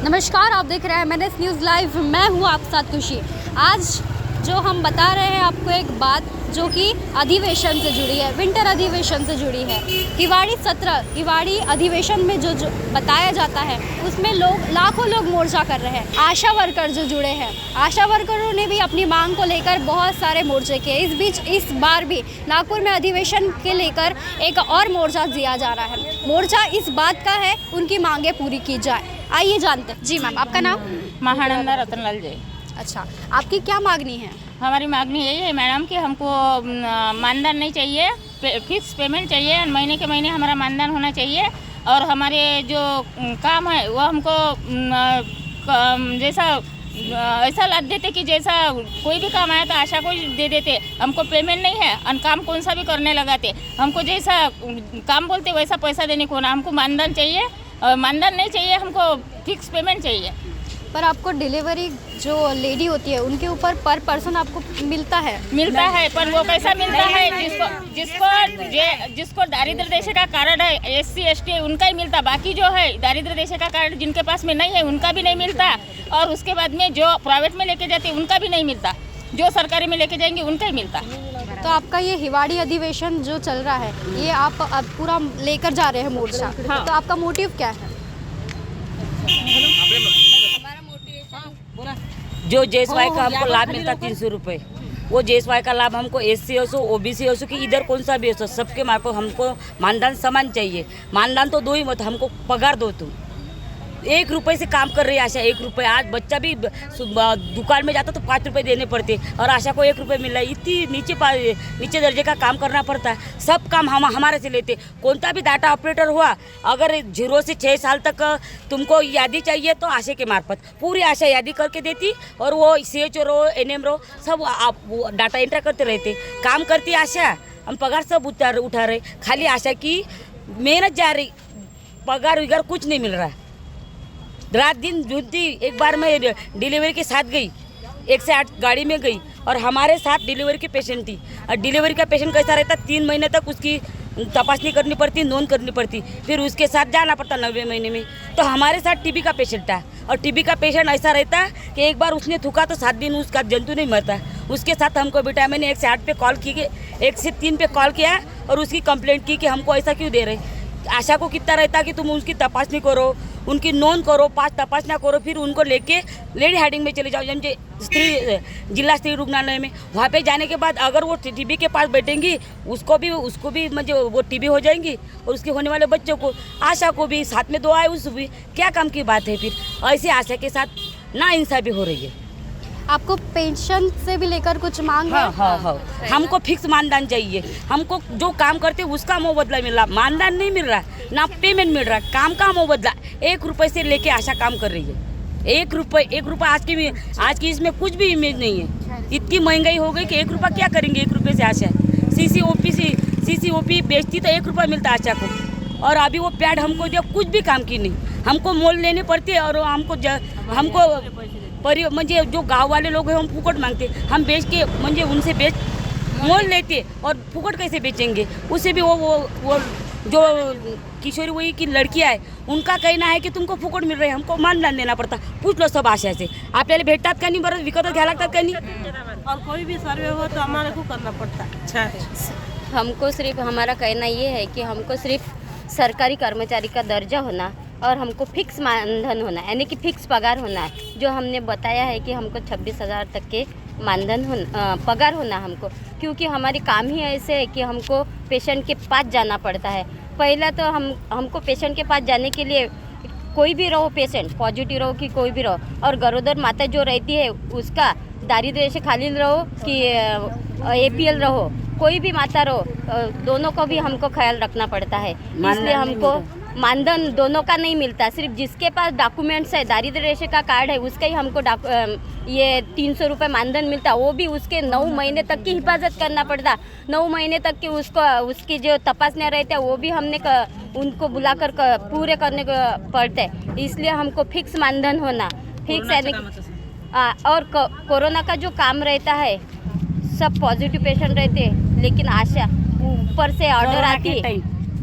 नमस्कार, आप देख रहे हैं MNS न्यूज़ लाइव। मैं हूँ आपके साथ खुशी। आज जो हम बता रहे हैं आपको एक बात जो कि अधिवेशन से जुड़ी है, विंटर अधिवेशन से जुड़ी है। हिवाड़ी सत्र, हिवाड़ी अधिवेशन में जो बताया जाता है उसमें लाखों लोग मोर्चा कर रहे हैं। आशा वर्कर जो जुड़े हैं, आशा वर्करों ने भी अपनी मांग को लेकर बहुत सारे मोर्चे किए। इस बीच इस बार भी नागपुर में अधिवेशन के लेकर एक और मोर्चा दिया जा रहा है। मोर्चा इस बात का है उनकी मांगें पूरी की जाए। आइए जानते हैं। जी मैम, आपका नाम? महानंदा रतनलाल जय। अच्छा, आपकी क्या मांगनी है? हमारी मांगनी यही है मैडम कि हमको मानधन नहीं चाहिए, फिक्स पेमेंट चाहिए। महीने के महीने हमारा मानधन होना चाहिए और हमारे जो काम है वो हमको जैसा ऐसा लाद देते कि जैसा कोई भी काम आया तो आशा को दे देते। हमको पेमेंट नहीं है और काम कौन सा भी करने लगाते। हमको जैसा काम बोलते वैसा पैसा देने को ना, हमको मानधन चाहिए और मानधन नहीं चाहिए, हमको फिक्स पेमेंट चाहिए। पर आपको डिलीवरी जो लेडी होती है उनके ऊपर पर पर्सन आपको मिलता है? पर वो कैसा मिलता है? जिसको दारिद्र रेशा का कार्ड है, SC ST उनका ही मिलता। बाकी जो है दारिद्र रेशा का कार्ड जिनके पास में नहीं है उनका भी नहीं मिलता। और उसके बाद में जो प्राइवेट में लेके जाते उनका भी नहीं मिलता, जो सरकारी में लेके जाएंगे उनका ही मिलता। तो आपका ये हिवाड़ी अधिवेशन जो चल रहा है, ये आप अब पूरा लेकर जा रहे हैं मोर्चा। हाँ। तो आपका मोटिव क्या है? जो JSY का हमको लाभ मिलता 300 रुपये, वो JSY का लाभ हमको SC हो OBC हो कि इधर कौन सा भी हो, सबके मार्फत हमको मानधन समान चाहिए। मानधन तो दो ही मत, हमको पगार दो। तुम 1 रुपये से काम कर रही है आशा, 1 रुपये। आज बच्चा भी दुकान में जाता तो 5 रुपये देने पड़ते और आशा को 1 रुपये मिल रहा है। इतनी नीचे दर्जे का काम करना पड़ता है। सब काम हम हमारे से लेते। कौन भी डाटा ऑपरेटर हुआ, अगर 0 से 6 साल तक तुमको यादी चाहिए तो आशा के मार्फत पूरी आशा यादी करके देती और वो CHO रहो NM रहो सब डाटा एंटर करते रहते। काम करती आशा, हम पगार सब उठा रहे। खाली आशा की मेहनत जा रही, पगार वगार कुछ नहीं मिल रहा है। रात दिन झूठती। एक बार मैं डिलीवरी के साथ गई, 108 गाड़ी में गई और हमारे साथ डिलीवरी की पेशेंट थी। और डिलीवरी का पेशेंट कैसा रहता, 3 महीने तक उसकी तपासनी करनी पड़ती, नोंद करनी पड़ती, फिर उसके साथ जाना पड़ता 90 महीने में। तो हमारे साथ TB का पेशेंट था और TB का पेशेंट ऐसा रहता कि एक बार उसने थूका तो 7 दिन उसका जंतु नहीं मरता। उसके साथ हमको बेटा मैंने 108 पे कॉल की, 103 पे कॉल किया और उसकी कंप्लेंट की कि हमको ऐसा क्यों दे रहे। आशा को कितना रहता कि तुम उसकी तपासनी करो, उनकी नोंद करो, 5 तपासना करो, फिर उनको लेके लेडी हार्डिंग में चले जाओ, जिला स्त्री रुग्णालय में। वहाँ पे जाने के बाद अगर वो TB के पास बैठेंगी उसको भी मतलब वो TB हो जाएंगी और उसके होने वाले बच्चों को, आशा को भी साथ में 2 आए उस भी क्या काम की बात है। फिर ऐसे आशा के साथ नाइंसाफी हो रही है। आपको पेंशन से भी लेकर कुछ मांग है? हाँ। हमको फिक्स मानधन चाहिए। हमको जो काम करते उसका मुआवजा मिल रहा, मानधन नहीं मिल रहा, ना पेमेंट मिल रहा। काम का मुआवजा 1 रुपये से लेके आशा काम कर रही है। 1 रुपये आज की इसमें कुछ भी इमेज नहीं है। इतनी महंगाई हो गई कि 1 रुपया क्या करेंगे 1 रुपये से आशा। CCOP बेचती तो 1 रुपया मिलता आशा को और अभी वो पैड हमको दिया, कुछ भी काम की नहीं। हमको मोल लेने पड़ते और हमको म्हणजे जो गांव वाले लोग हैं हम फुकट मांगते। हम बेच के म्हणजे उनसे मोल लेते और फुकट कैसे बेचेंगे। उससे भी वो जो किशोरी वही की लड़कियां है उनका कहना है कि तुमको फुकट मिल रहे, हमको मानधन देना पड़ता। पूछ लो सब आशा से, आपल्याला भेटतात का नाही, बरं विकत घ्यायला लागतात का नाही। और कोई भी सर्वे हो तो हमारे को करना पड़ता है। अच्छा, हमको सिर्फ हमारा कहना ये है कि हमको सिर्फ सरकारी कर्मचारी का दर्जा होना और हमको फिक्स मानधन होना, यानी कि फिक्स पगार होना है। जो हमने बताया है कि हमको 26,000 तक के मानधन पगार होना हमको, क्योंकि हमारी काम ही ऐसे है कि हमको पेशेंट के पास जाना पड़ता है। पहला तो हमको पेशेंट के पास जाने के लिए कोई भी रहो, पेशेंट पॉजिटिव रहो कि कोई भी रहो, और गरोदर माता जो रहती है उसका दारिद्र्य रेशा खाली रहो कि APL रहो, कोई भी माता रहो, दोनों को भी हमको ख्याल रखना पड़ता है। इसलिए हमको मानधन दोनों का नहीं मिलता। सिर्फ जिसके पास डॉक्यूमेंट्स है, दारिद्र्य रेशा का कार्ड है, उसका ही हमको ये 300 रुपये मानधन मिलता। वो भी उसके 9 महीने तक की हिफाजत करना पड़ता। 9 महीने तक की उसकी जो तपासना रहते हैं वो भी हमने उनको बुलाकर पूरे करने को पड़ते हैं। इसलिए हमको फिक्स मानधन होना, फिक्स यानी और कोरोना का जो काम रहता है सब पॉजिटिव पेशेंट रहते हैं, लेकिन आशा ऊपर से ऑर्डर आती है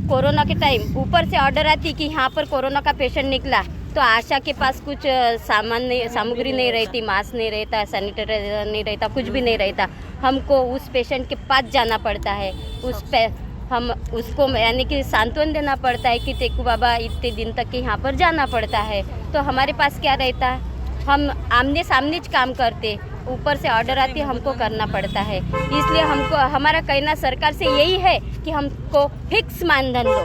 कोरोना के टाइम, ऊपर से ऑर्डर आती कि यहाँ पर कोरोना का पेशेंट निकला तो आशा के पास कुछ सामान नहीं, सामग्री नहीं रहती, मास्क नहीं रहता, सैनिटाइजर नहीं रहता, कुछ भी नहीं रहता। हमको उस पेशेंट के पास जाना पड़ता है, उस पे हम उसको यानी कि सांत्वन देना पड़ता है कि टेकू बाबा इतने दिन तक के यहाँ पर जाना पड़ता है। तो हमारे पास क्या रहता है, हम आमने सामने काम करते, ऊपर से ऑर्डर आती है, हमको करना पड़ता है। इसलिए हमको हमारा कहना सरकार से यही है कि हमको फिक्स मानधन दो,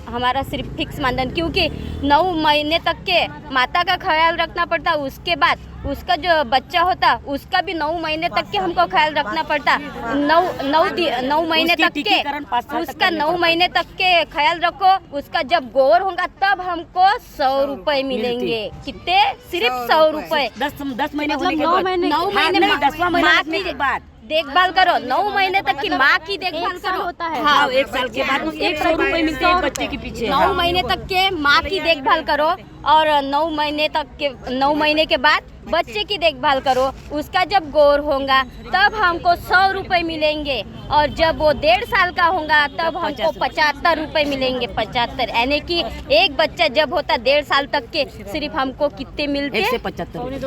हमारा सिर्फ फिक्स मानधन, क्योंकि 9 महीने तक के माता का ख्याल रखना पड़ता, उसके बाद उसका जो बच्चा होता उसका भी 9 महीने तक के हमको ख्याल रखना पड़ता। 9 महीने तक के उसका 9 महीने तक के ख्याल रखो, उसका जब गोर होगा तब हमको 100 रुपए मिलेंगे। कितने? सिर्फ 100 रुपए। 10 महीने मतलब 9 महीने 9 महीने 10वां महीना माँ लगने की के बाद देखभाल करो, 9 महीने तक की माँ की देखभाल एक साल करो होता है। हाँ, 1 साल के बाद 100 रुपए मिलते हैं बच्चे के पीछे। 9 महीने तक के माँ की देखभाल करो और 9 महीने के बाद बच्चे की देखभाल करो। उसका जब गोर होगा तब हमको 100 रुपए मिलेंगे और जब वो 1.5 साल का होगा तब हमको 75 रुपए मिलेंगे। 75 यानी कि एक बच्चा जब होता 1.5 साल तक के सिर्फ हमको कितने मिलते?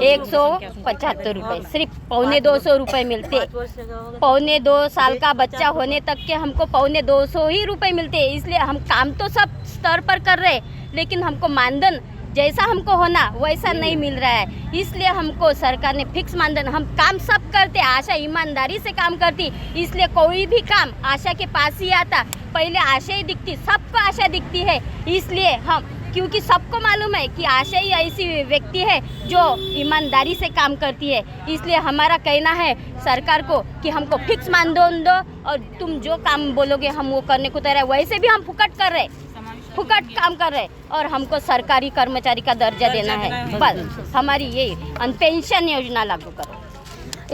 175 रुपए, सिर्फ 125 रुपए मिलते। 1.25 साल का बच्चा होने तक के हमको 125 ही रुपए मिलते। इसलिए हम काम तो सब स्तर पर कर रहे, लेकिन हमको मानधन जैसा हमको होना वैसा नहीं मिल रहा है। इसलिए हमको सरकार ने फिक्स मानधन, हम काम सब करते, आशा ईमानदारी से काम करती, इसलिए कोई भी काम आशा के पास ही आता। पहले आशा ही दिखती, सबको आशा दिखती है। इसलिए हम, क्योंकि सबको मालूम है कि आशा ही ऐसी व्यक्ति है जो ईमानदारी से काम करती है। इसलिए हमारा कहना है सरकार को कि हमको फिक्स मानधन दो और तुम जो काम बोलोगे हम वो करने को तैयार है। वैसे भी हम फुकट कर रहे, फुकट काम कर रहे और हमको सरकारी कर्मचारी का दर्जा देना है। बस हमारी ये पेंशन योजना लागू करो।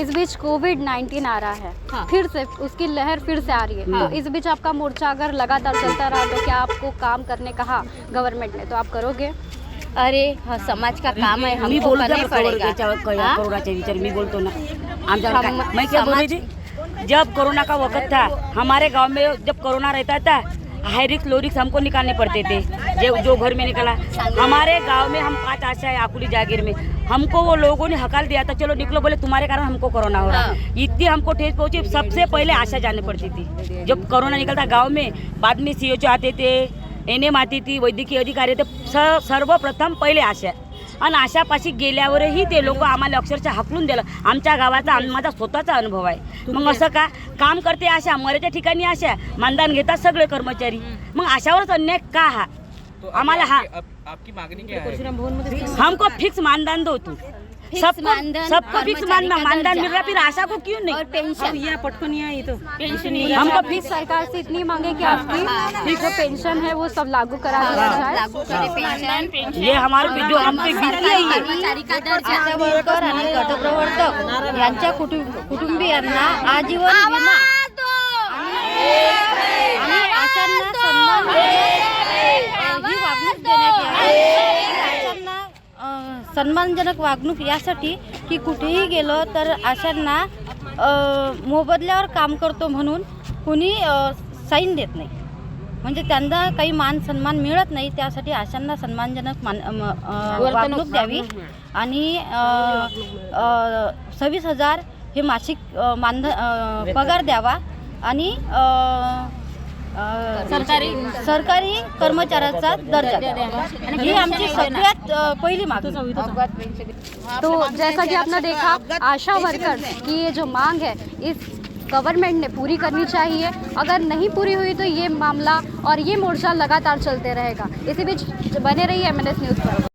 इस बीच कोविड-19 आ रहा है, हाँ। फिर से उसकी लहर फिर से आ रही है। हाँ। तो इस बीच आपका मोर्चा अगर लगातार चलता रहा तो क्या आपको काम करने कहा गवर्नमेंट ने, तो आप करोगे? अरे हाँ, समाज का काम है, मी हमको बोलतो करना पड़ेगा। हाँ? कोरोनाच्या विचार मी बोलतो ना आमच्या हम- मैं क्या बोल रही थी, जब कोरोना का वक्त था हमारे गांव में, जब कोरोना रहता था हाई रिक्स लो रिक्स हमको निकालने पड़ते थे। जो घर में निकला, हमारे गांव में हम 5 आशा है आकुली जागीर में, हमको वो लोगों ने हकाल दिया था, चलो निकलो, बोले तुम्हारे कारण हमको कोरोना हो रहा है। इतनी हमको ठेस पहुंची, सबसे पहले आशा जाने पड़ती थी। जब कोरोना निकलता गांव में, बाद में CHO आते थे, NM आती थी, वैद्यकीय अधिकारी थे, सर्वप्रथम पहिले आशा आणि आशापाशी गेल्यावरही ते लोक आम्हाला अक्षरशः हाकलून दिलं। आमच्या गावाचा माझा स्वतःचा अनुभव आहे। मग असं का काम करते आशा, मराठ्या ठिकाणी आशा, मानधन घेतात सगळे कर्मचारी, मग आशावरच अन्याय का हा? आम्हाला हा आपकी मांगनी क्या है? हमको फिक्स मानधन दो तू, सबको फिक्स मानधन मिल रहा, फिर आशा को क्यों नहीं? और पेंशन या पटकन या ये तो हमको फिक्स सरकार से इतनी मांगे कि आपकी जो पेंशन है वो सब लागू करा दिया जाए। लागू करे पेंशन। ये हमारे पे जो हम पे बीती है ये कर्मचारी का दर्जा वर्कर आणि गटप्रवर्तक यांच्या कुटुंबियांना आजीवन विमा आणि आशांना सन्मान ही वागणूक देण्यात यावी। आशांना सन्मानजनक वागणूक यासाठी की कुठेही गेलो तर आशांना मोबदल्यावर काम करतो म्हणून कुणी साईन देत नाही, म्हणजे त्यांना काही मान सन्मान मिळत नाही। त्यासाठी आशांना सन्मानजनक वागणूक द्यावी आणि 26,000 हे मासिक पगार द्यावा आणि सरकारी कर्मचाऱ्याचा दर्जा द्यावा, ही आमची सगळ्यात पहिली मागणी। तो जैसा कि आपने देखा, आशा वर्कर्स की ये जो मांग है इस गवर्नमेंट ने पूरी करनी चाहिए। अगर नहीं पूरी हुई तो ये मामला और ये मोर्चा लगातार चलते रहेगा। इसी बीच बने रहिए MNS न्यूज़ पर।